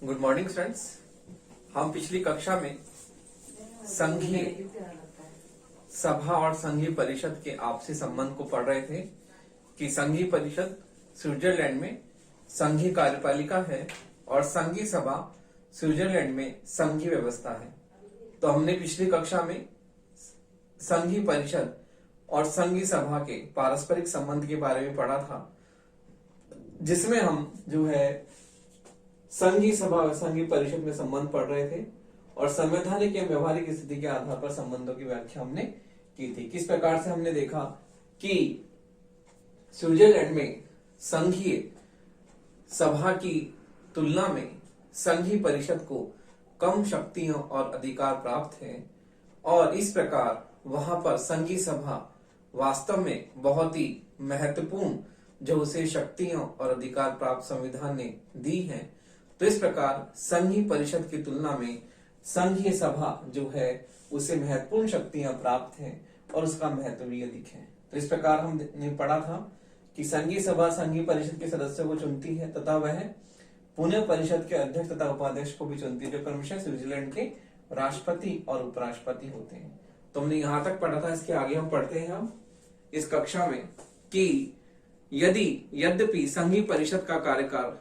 Good morning friends. हम पिछली कक्षा में संघीय सभा और संघीय परिषद के आपसी संबंध को पढ़ रहे थे कि संघीय परिषद स्विट्जरलैंड में संघीय कार्यपालिका है और संघीय सभा स्विट्जरलैंड में संघीय व्यवस्था है। तो हमने पिछली कक्षा में संघीय परिषद और संघीय सभा के पारस्परिक संबंध के बारे में पढ़ा था, जिसमें हम जो है संघीय सभा और संघीय परिषद में संबंध पढ़ रहे थे और संवैधानिक या व्यवहारिक स्थिति के आधार पर संबंधों की व्याख्या हमने की थी। किस प्रकार से हमने देखा कि स्विट्जरलैंड में संघीय सभा की तुलना में संघीय परिषद को कम शक्तियां और अधिकार प्राप्त हैं और इस प्रकार वहां पर संघीय सभा वास्तव में बहुत ही महत्वपूर्ण जो उसे शक्तियां और अधिकार प्राप्त संविधान ने दी हैं। तो इस प्रकार संघीय परिषद की तुलना में संघीय सभा जो है उसे महत्वपूर्ण शक्तियां प्राप्त हैं और उसका महत्व भी अधिक है। तो इस प्रकार हमने पढ़ा था कि संघीय सभा संघीय परिषद के सदस्यों को चुनती है तथा वह पुनः परिषद के अध्यक्ष तथा उपाध्यक्ष को भी चुनती है, जो क्रमशः स्विट्जरलैंड के राष्ट्रपति और उपराष्ट्रपति होते हैं। तो हमने यहां तक पढ़ा था। इसके आगे हम पढ़ते हैं हम इस कक्षा में कि यद्यपि संघीय परिषद का कार्यकाल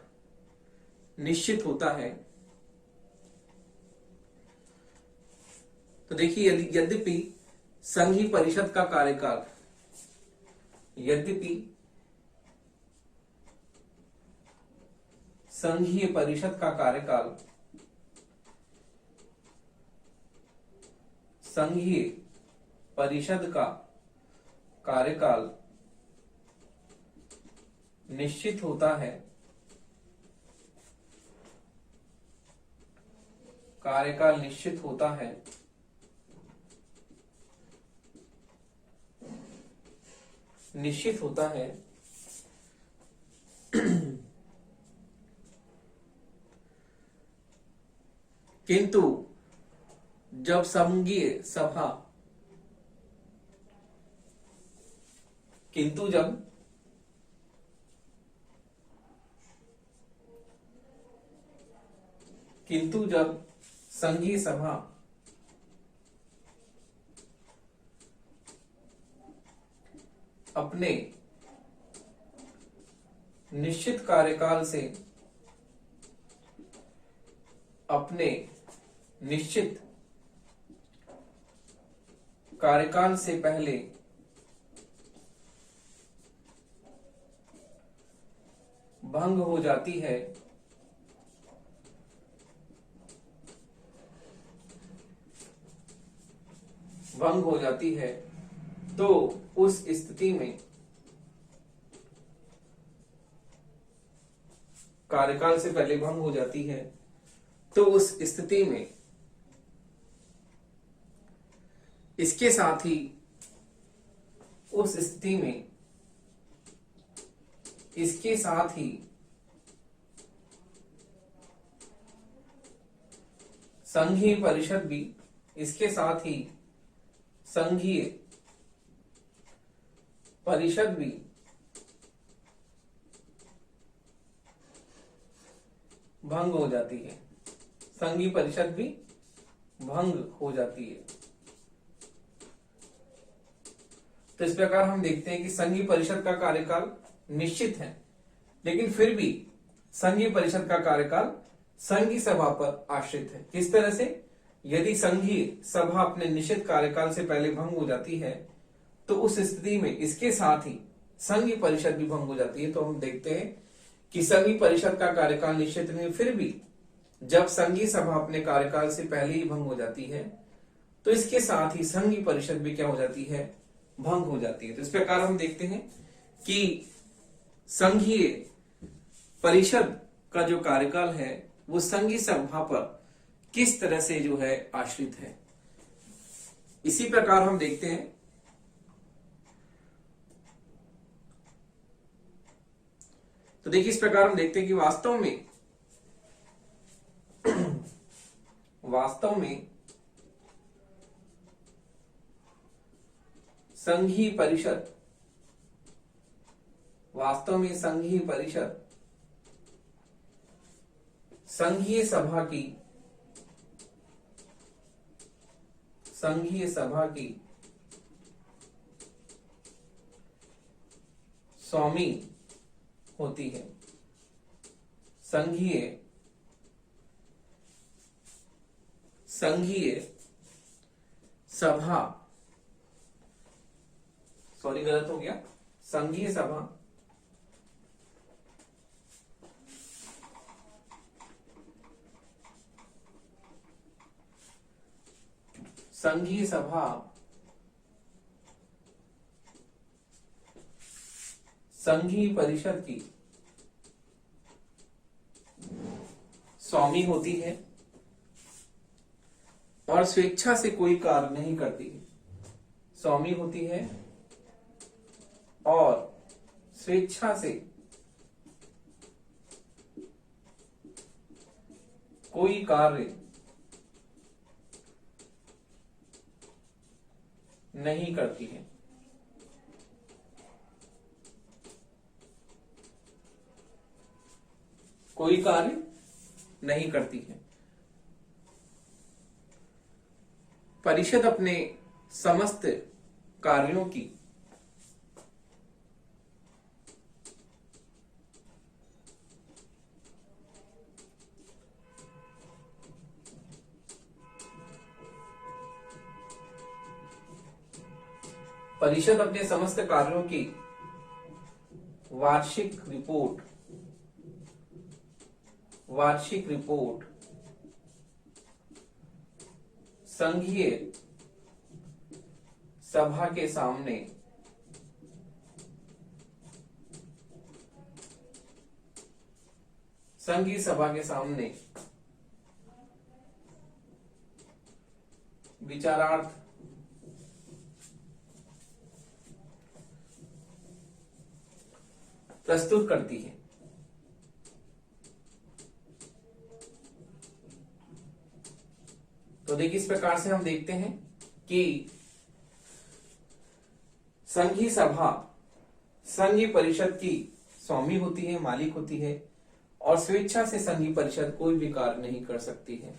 निश्चित होता है, तो देखिए यद्यपि संघीय परिषद का कार्यकाल संघीय परिषद का कार्यकाल संघीय परिषद का कार्यकाल निश्चित होता है, कार्यकाल निश्चित होता है, किंतु जब संघीय सभा संघीय सभा अपने निश्चित कार्यकाल से पहले भंग हो जाती है, तो उस स्थिति में कार्यकाल से पहले भंग हो जाती है तो उस स्थिति में इसके साथ ही संघीय परिषद भी भंग हो जाती है। संघीय परिषद भी भंग हो जाती है। तो इस प्रकार हम देखते हैं कि संघीय परिषद का कार्यकाल निश्चित है, लेकिन फिर भी संघीय परिषद का कार्यकाल संघीय सभा पर आश्रित है। किस तरह से? यदि संघीय सभा अपने निश्चित कार्यकाल से पहले भंग हो जाती है तो उस स्थिति में इसके साथ ही संघीय परिषद भी भंग हो जाती है। तो हम देखते हैं कि संघीय परिषद का कार्यकाल निश्चित नहीं, फिर भी जब संघीय सभा अपने कार्यकाल से पहले ही भंग हो जाती है तो इसके साथ ही संघीय परिषद भी क्या हो जाती है? भंग हो जाती है। तो इस प्रकार हम देखते हैं कि संघीय परिषद का जो कार्यकाल है वो संघीय सभा पर किस तरह से जो है आश्रित है। इसी प्रकार हम देखते हैं तो देखिए इस प्रकार हम देखते हैं कि वास्तव में संघीय परिषद संघीय सभा की स्वामी होती है। संघीय सभा, सॉरी गलत हो गया, संघीय सभा संघीय परिषद की स्वामी होती है और स्वेच्छा से कोई कार्य नहीं करती है। स्वामी होती है और स्वेच्छा से कोई कार्य नहीं करती है। कोई कार्य नहीं करती है। परिषद अपने समस्त कार्यों की वार्षिक रिपोर्ट संघीय सभा के सामने विचारार्थ प्रस्तुत करती है। तो देखिए, इस प्रकार से हम देखते हैं कि संघीय सभा संघीय परिषद की स्वामी होती है, मालिक होती है और स्वेच्छा से संघीय परिषद कोई भी कार्य नहीं कर सकती है।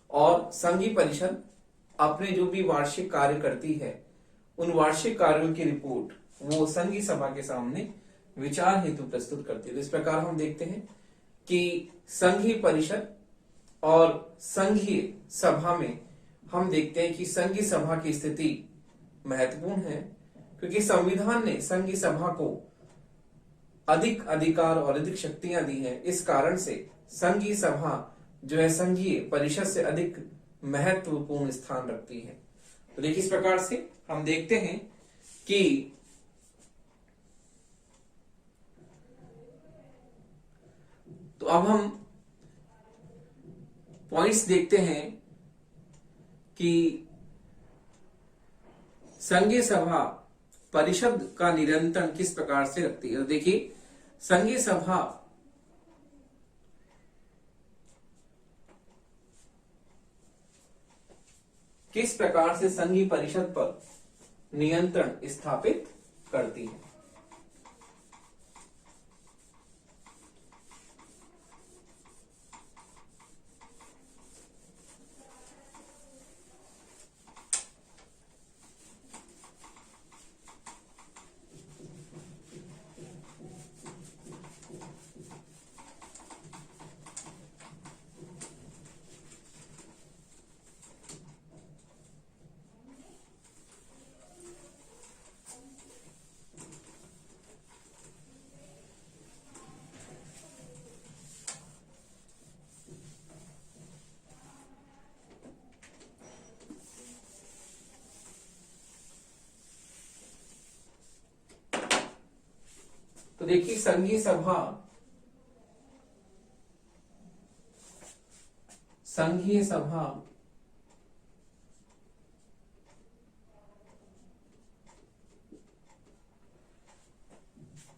और संघीय परिषद अपने जो भी वार्षिक कार्य करती है, उन वार्षिक कार्यों की रिपोर्ट वो संघीय सभा के सामने विचार हेतु प्रस्तुत करती है। तो इस प्रकार हम देखते हैं कि संघीय परिषद और संघीय सभा में हम देखते हैं कि संघीय सभा की स्थिति महत्वपूर्ण है, क्योंकि संविधान ने संघीय सभा को अधिक अधिकार और अधिक शक्तियां दी हैं। इस कारण से संघीय सभा जो है संघीय परिषद से अधिक महत्वपूर्ण स्थान रखती है। तो देखिए, इस प्रकार से हम देखते हैं कि तो अब हम पॉइंट्स देखते हैं कि संघीय सभा परिषद का नियंत्रण किस प्रकार से रखती है। तो देखिए, संघीय सभा किस प्रकार से संघीय परिषद पर नियंत्रण स्थापित करती है। तो देखिए, संघीय सभा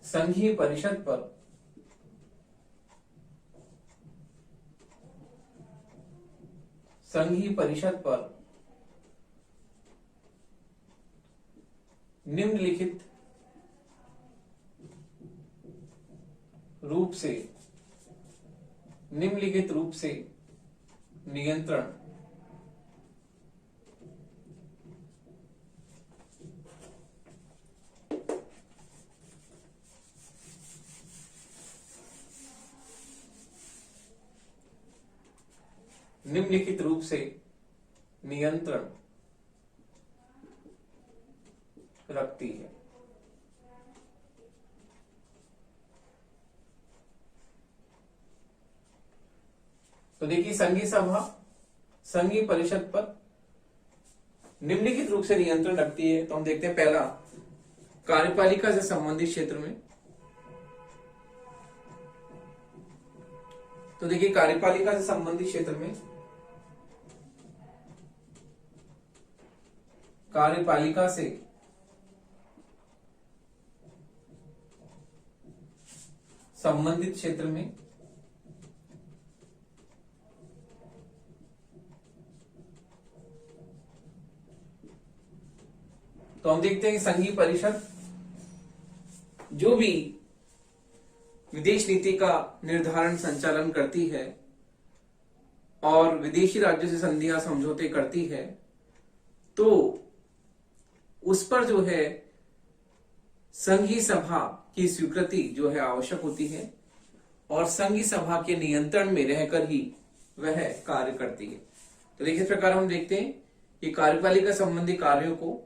संघीय परिषद पर निम्नलिखित रूप से निम्नलिखित रूप से नियंत्रण निम्नलिखित रूप से नियंत्रण रखती है। तो देखिए, संघीय सभा संघीय परिषद पर निम्नलिखित रूप से नियंत्रण रखती है। तो हम देखते हैं, पहला, कार्यपालिका से संबंधित क्षेत्र में। तो देखिए, कार्यपालिका से संबंधित क्षेत्र में कार्यपालिका से संबंधित क्षेत्र में तो हम देखते हैं कि संघीय परिषद जो भी विदेश नीति का निर्धारण संचालन करती है और विदेशी राज्यों से संधियां समझौते करती है, तो उस पर जो है संघीय सभा की स्वीकृति जो है आवश्यक होती है और संघीय सभा के नियंत्रण में रहकर ही वह कार्य करती है। तो देखिए, इस प्रकार हम देखते हैं कि कार्यपालिका संबंधी कार्यों को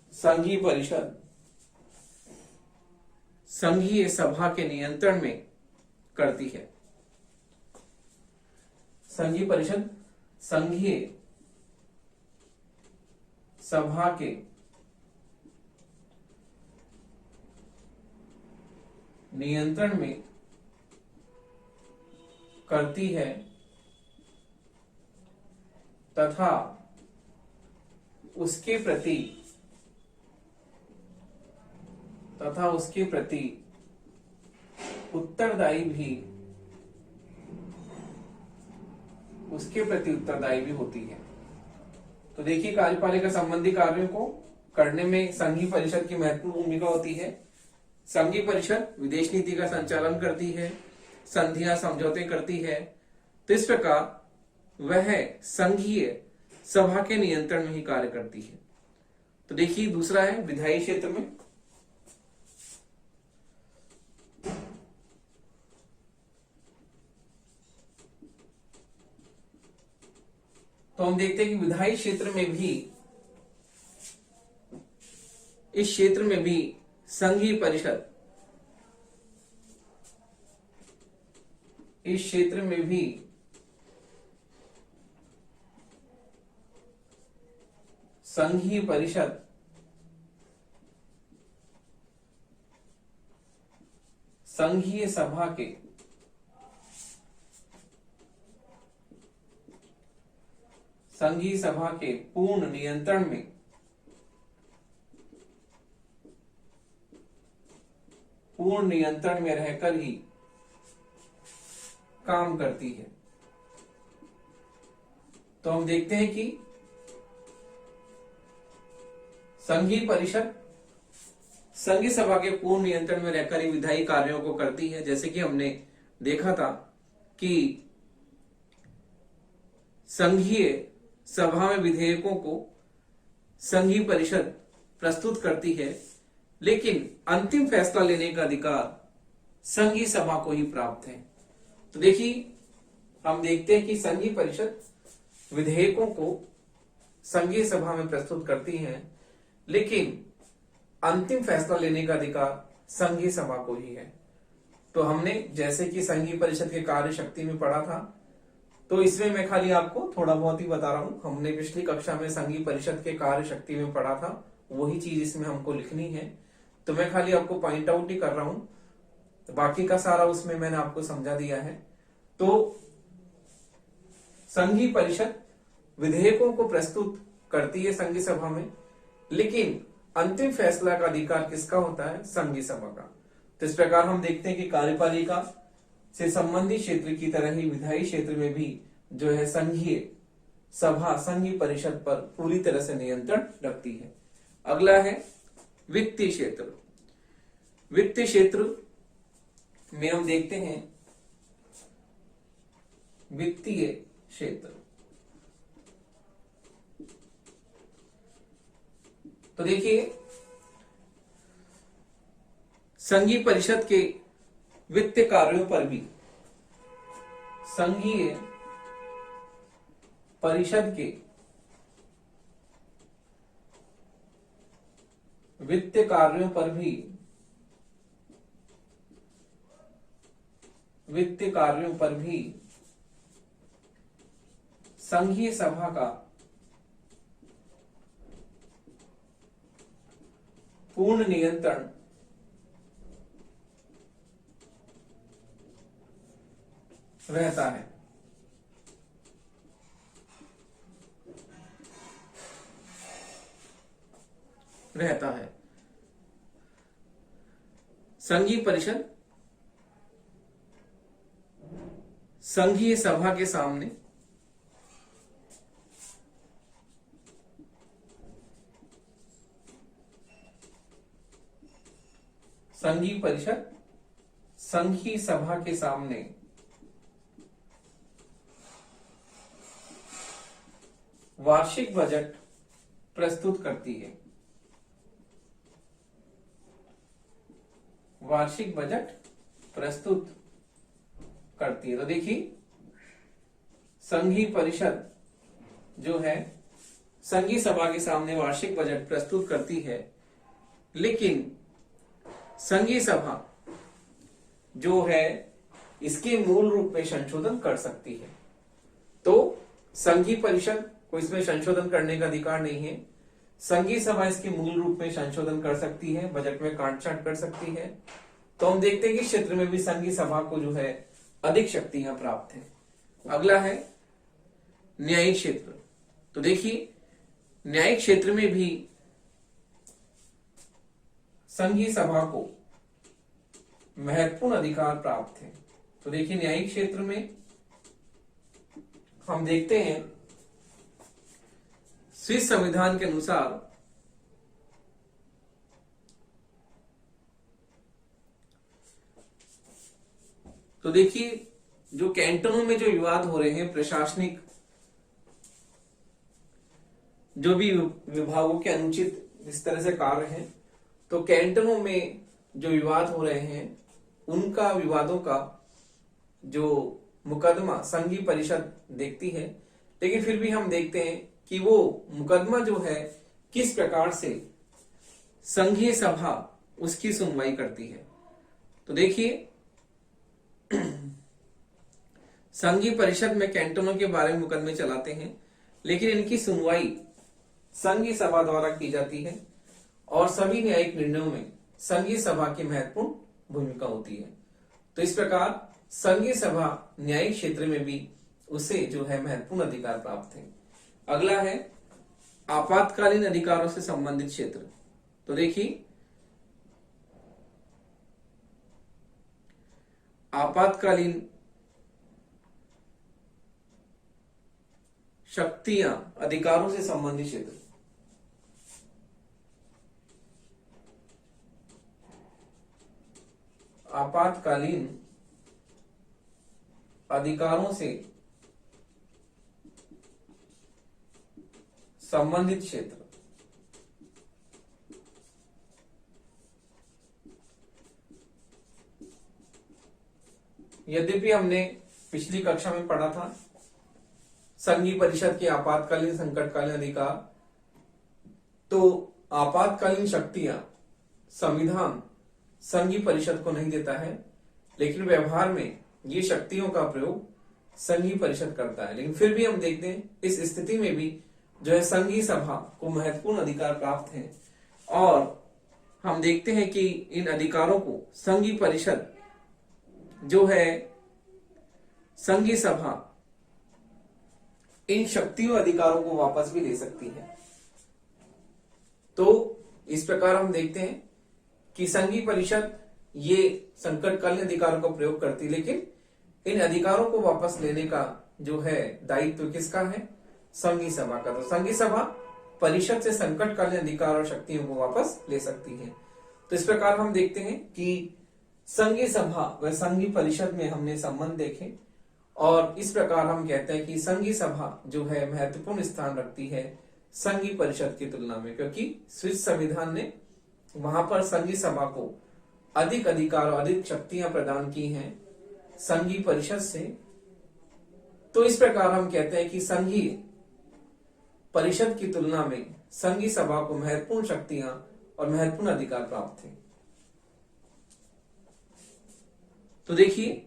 संघीय परिषद संघीय सभा के नियंत्रण में करती है। संघीय परिषद संघीय सभा के नियंत्रण में करती है तथा उसके प्रति उत्तरदायी भी होती है। तो देखिए, कार्यपालिका संबंधी कार्यों को करने में संघीय परिषद की महत्वपूर्ण भूमिका होती है। संघीय परिषद विदेश नीति का संचालन करती है, संधियां समझौते करती है। तो इस प्रकार वह संघीय सभा के नियंत्रण में ही कार्य करती है। तो देखिए, दूसरा है विधायी क्षेत्र में। तो हम देखते हैं कि विधायी क्षेत्र में भी, इस क्षेत्र में भी संघीय परिषद संघीय सभा के पूर्ण नियंत्रण में रहकर ही काम करती है। तो हम देखते हैं कि संघीय परिषद संघीय सभा के पूर्ण नियंत्रण में रहकर ही विधायी कार्यों को करती है। जैसे कि हमने देखा था कि संघीय सभा में विधेयकों को संघीय परिषद प्रस्तुत करती है, लेकिन अंतिम फैसला लेने का अधिकार संघीय सभा को ही प्राप्त है। तो देखिए, हम देखते हैं कि संघीय परिषद विधेयकों को संघीय सभा में प्रस्तुत करती है, लेकिन अंतिम फैसला लेने का अधिकार संघीय सभा को ही है। तो हमने जैसे कि संघीय परिषद के कार्य शक्ति में पढ़ा था, तो इसमें मैं खाली आपको थोड़ा बहुत ही बता रहा हूं। हमने पिछली कक्षा में संघीय परिषद के कार्य शक्ति में पढ़ा था, वही चीज इसमें हमको लिखनी है। तो मैं खाली आपको पॉइंट आउट ही कर रहा हूं, तो बाकी का सारा उसमें मैंने आपको समझा दिया है। तो संघीय परिषद विधेयकों को प्रस्तुत करती है संघीय सभा में, लेकिन अंतिम फैसला का अधिकार किसका होता है? संघीय सभा का। तो इस प्रकार हम देखते हैं कि कार्यपालिका से संबंधित क्षेत्र की तरह ही विधायी क्षेत्र में भी जो है संघीय सभा संघीय परिषद पर पूरी तरह से नियंत्रण रखती है। अगला है वित्तीय क्षेत्र। वित्तीय क्षेत्र में हम देखते हैं वित्तीय क्षेत्र। तो देखिए, संघीय परिषद के वित्तीय कार्यों पर भी संघीय परिषद के वित्तीय कार्यों पर भी संघीय सभा का पूर्ण नियंत्रण रहता है। संघीय परिषद संघीय सभा के सामने संघीय परिषद संघीय सभा के सामने वार्षिक बजट प्रस्तुत करती है। वार्षिक बजट प्रस्तुत करती है। तो देखिए, संघीय परिषद जो है संघीय सभा के सामने वार्षिक बजट प्रस्तुत करती है, लेकिन संघीय सभा जो है इसके मूल रूप में संशोधन कर सकती है। तो संघीय परिषद को इसमें संशोधन करने का अधिकार नहीं है। संघीय सभा इसके मूल रूप में संशोधन कर सकती है, बजट में काटछांट कर सकती है। तो हम देखते हैं कि क्षेत्र में भी संघीय सभा को जो है अधिक शक्तियां प्राप्त है। अगला है न्यायिक क्षेत्र। तो देखिए, न्यायिक क्षेत्र में भी संघीय सभा को महत्वपूर्ण अधिकार प्राप्त है। तो देखिए, न्यायिक क्षेत्र में हम देखते हैं स्विस संविधान के अनुसार तो देखिए, जो कैंटनों में जो विवाद हो रहे हैं, प्रशासनिक जो भी विभागों के अनुचित इस तरह से कार्य हैं, तो कैंटनों में जो विवाद हो रहे हैं उनका विवादों का जो मुकदमा संघीय परिषद देखती है। लेकिन फिर भी हम देखते हैं कि वो मुकदमा जो है किस प्रकार से संघीय सभा उसकी सुनवाई करती है। तो देखिए, संघीय परिषद में कैंटनों के बारे में मुकदमे चलाते हैं, लेकिन इनकी सुनवाई संघीय सभा द्वारा की जाती है और सभी न्यायिक निर्णयों में संघीय सभा की महत्वपूर्ण भूमिका होती है। तो इस प्रकार संघीय सभा न्यायिक क्षेत्र में भी उसे जो है महत्वपूर्ण अधिकार प्राप्त है। अगला है आपातकालीन अधिकारों से संबंधित क्षेत्र। तो देखिए, आपातकालीन शक्तियां अधिकारों से संबंधित क्षेत्र। आपातकालीन अधिकारों से संबंधित क्षेत्र। यद्यपि हमने पिछली कक्षा में पढ़ा था संघीय परिषद के आपातकालीन संकटकालीन अधिकार, तो आपातकालीन शक्तियां संविधान संघीय परिषद को नहीं देता है, लेकिन व्यवहार में ये शक्तियों का प्रयोग संघीय परिषद करता है। लेकिन फिर भी हम देखते हैं इस स्थिति में भी जो है संघीय सभा को महत्वपूर्ण अधिकार प्राप्त है और हम देखते हैं कि इन अधिकारों को संघीय परिषद जो है संघीय सभा इन शक्तियों अधिकारों को वापस भी ले सकती है। तो इस प्रकार हम देखते हैं कि संघीय परिषद ये संकटकालीन अधिकारों का प्रयोग करती है, लेकिन इन अधिकारों को वापस लेने का जो है दायित्व किसका है? संघीय सभा का। तो संघीय सभा परिषद से संकटकालीन अधिकार और शक्तियों को वापस ले सकती है। तो इस प्रकार हम देखते हैं कि संघीय सभा व संघीय परिषद में हमने संबंध देखे, और इस प्रकार हम कहते हैं कि संघीय सभा जो है महत्वपूर्ण स्थान रखती है संघीय परिषद की तुलना में, क्योंकि स्विस संविधान ने वहां पर संघीय सभा को अधिक अधिकार और अधिक शक्तियां प्रदान की हैं संघीय परिषद से। तो इस प्रकार हम कहते हैं कि संघीय परिषद की तुलना में संघीय सभा को महत्वपूर्ण शक्तियां और महत्वपूर्ण अधिकार प्राप्त थे। तो देखिए,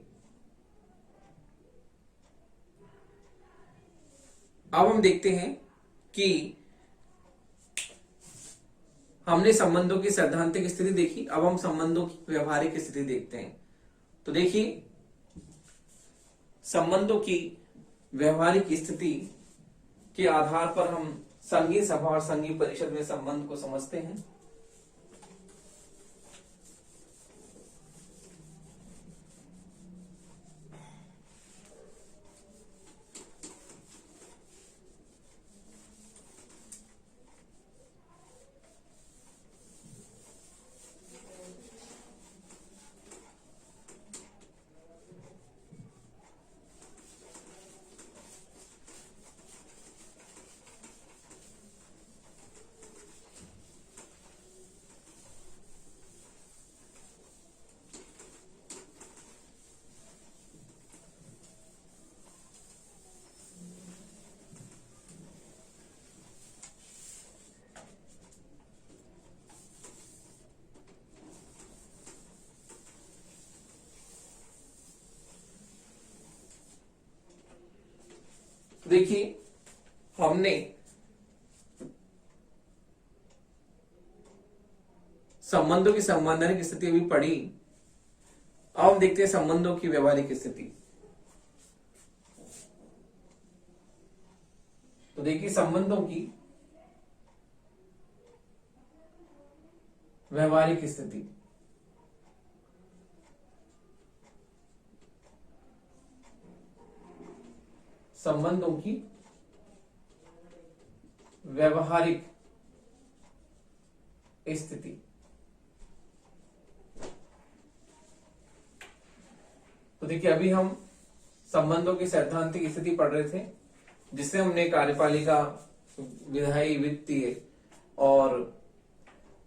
अब हम देखते हैं कि हमने संबंधों की सैद्धांतिक स्थिति देखी, अब हम संबंधों की व्यवहारिक स्थिति देखते हैं। तो देखिए, संबंधों की व्यवहारिक स्थिति के आधार पर हम संघीय सभा और संघीय परिषद में संबंध को समझते हैं। देखिए, हमने संबंधों की संवैधानिक स्थिति अभी पढ़ी। अब हम देखते हैं संबंधों की व्यवहारिक स्थिति। तो देखिए, संबंधों की व्यवहारिक स्थिति। संबंधों की व्यवहारिक स्थिति। तो देखिए, अभी हम संबंधों की सैद्धांतिक स्थिति पढ़ रहे थे, जिससे हमने कार्यपालिका, विधायी, वित्तीय और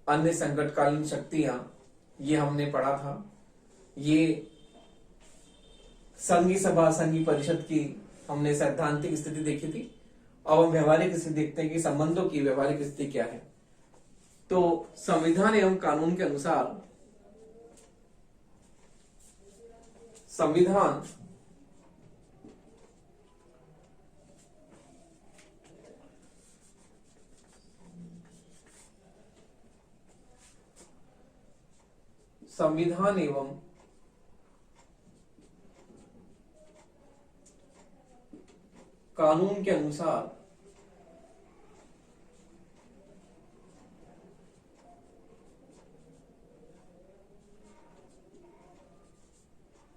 अन्य संकटकालीन शक्तियां, ये हमने पढ़ा था। ये संघीय सभा, संघीय परिषद की हमने सैद्धांतिक स्थिति देखी थी। अब हम व्यवहारिक स्थिति देखते हैं कि संबंधों की व्यवहारिक स्थिति क्या है। तो संविधान एवं कानून के अनुसार संविधान एवं कानून के अनुसार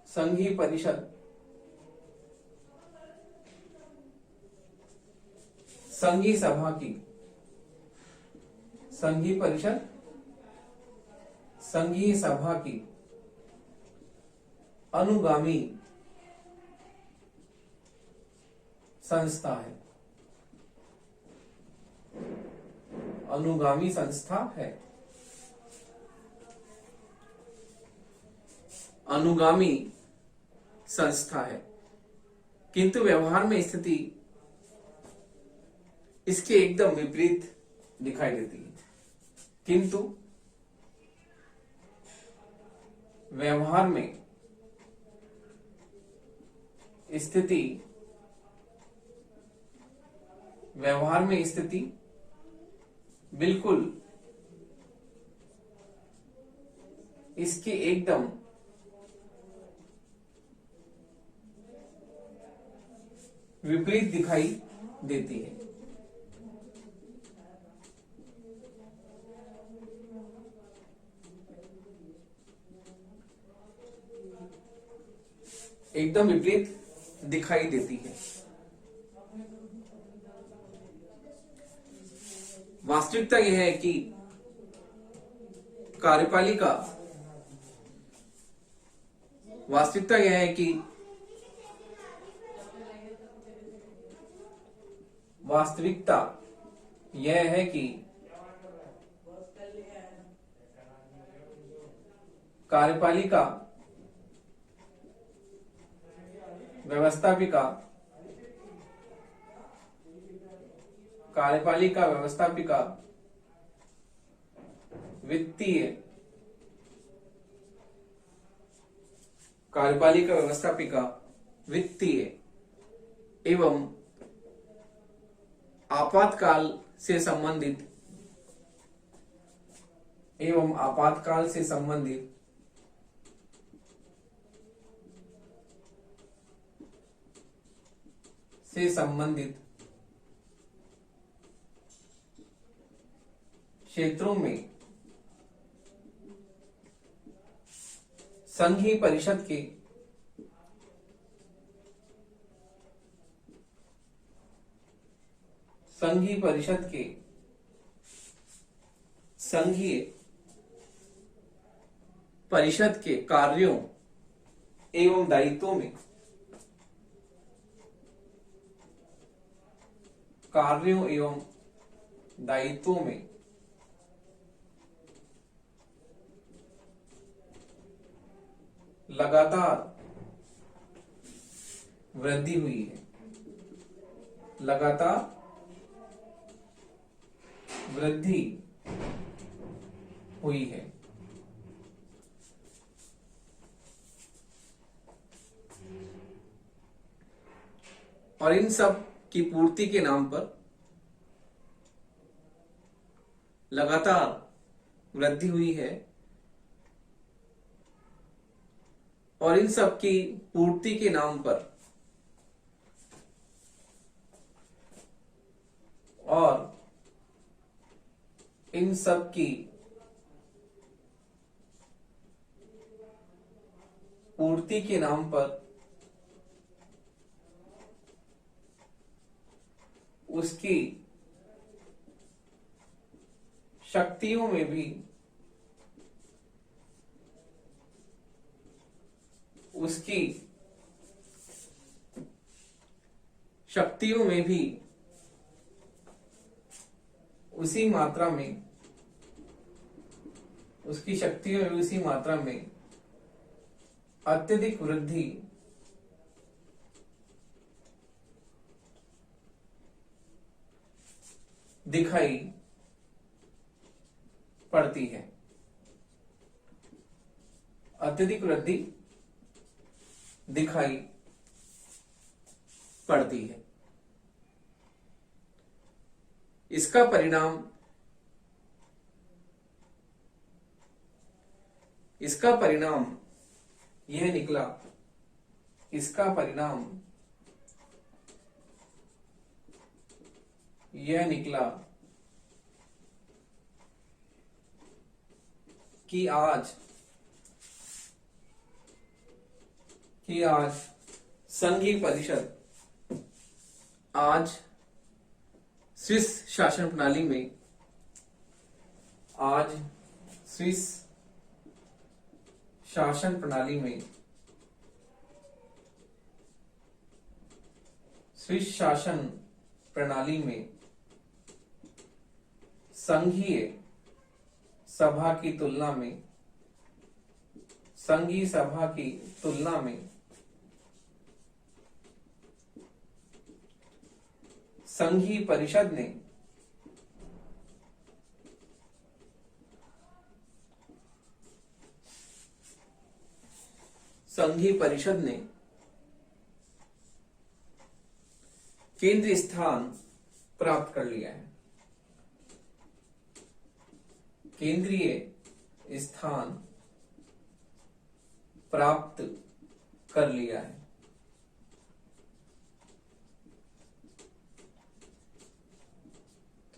संघीय परिषद संघीय सभा की, संघीय परिषद संघीय सभा की अनुगामी संस्था है। अनुगामी संस्था है। अनुगामी संस्था है, किंतु व्यवहार में स्थिति इसके एकदम विपरीत दिखाई देती है। किंतु व्यवहार में स्थिति बिल्कुल इसके एकदम विपरीत दिखाई देती है। एकदम विपरीत दिखाई देती है। वास्तविकता यह है कि कार्यपालिका वास्तविकता यह है कि वास्तविकता यह है कि कार्यपालिका व्यवस्थापिका वित्तीय एवं आपातकाल से संबंधित क्षेत्रों में संघीय परिषद के संघीय परिषद के कार्यों एवं दायित्वों में लगातार वृद्धि हुई है। और इन सब की पूर्ति के नाम पर लगातार वृद्धि हुई है। और इन सब की पूर्ति के नाम पर उसकी शक्तियों में भी उसी मात्रा में अत्यधिक वृद्धि दिखाई पड़ती है। इसका परिणाम यह निकला कि आज संघीय परिषद स्विस शासन प्रणाली में संघीय सभा की तुलना में संघीय परिषद ने केंद्रीय स्थान प्राप्त कर लिया है।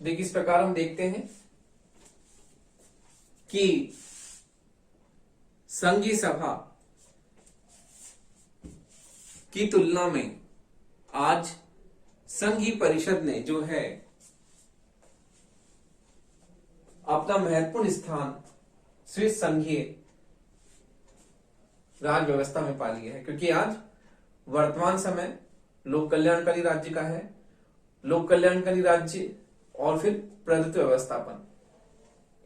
देखिए इस प्रकार हम देखते हैं कि संघीय सभा की तुलना में आज संघीय परिषद ने जो है अपना महत्वपूर्ण स्थान स्विस संघीय राज व्यवस्था में पा लिया है, क्योंकि आज वर्तमान समय लोक कल्याणकारी राज्य का है। लोक कल्याणकारी राज्य और फिर प्रभुत्व व्यवस्थापन,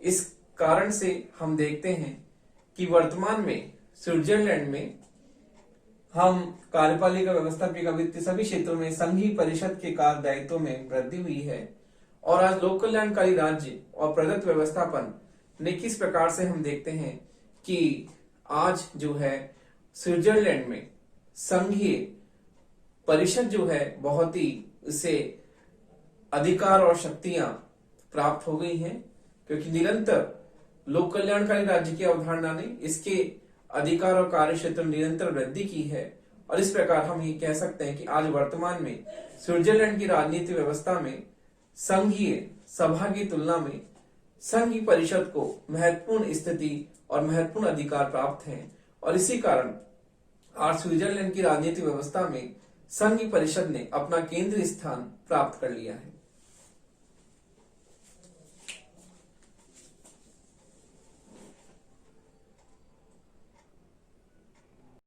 इस कारण से हम देखते हैं कि वर्तमान में स्विट्जरलैंड में हम कार्यपालिका व्यवस्थापिका वित्त सभी क्षेत्रों में संघीय परिषद के कार्य दायित्व में वृद्धि हुई है। और आज लोक कल्याणकारी राज्य और प्रदत्त व्यवस्थापन ने किस प्रकार से हम देखते हैं कि आज जो है स्विट्जरलैंड में संघीय परिषद जो है बहुत ही उसे अधिकार और शक्तियां प्राप्त हो गई हैं, क्योंकि निरंतर लोक कल्याणकारी राज्य की अवधारणा ने इसके अधिकार और कार्य क्षेत्र में निरंतर वृद्धि की है। और इस प्रकार हम ये कह सकते हैं कि आज वर्तमान में स्विट्जरलैंड की राजनीतिक व्यवस्था में संघीय सभा की तुलना में संघीय परिषद को महत्वपूर्ण स्थिति और महत्वपूर्ण अधिकार प्राप्त हैं। और इसी कारण आज स्विट्जरलैंड की राजनीतिक व्यवस्था में संघीय परिषद ने अपना केंद्रीय स्थान प्राप्त कर लिया है।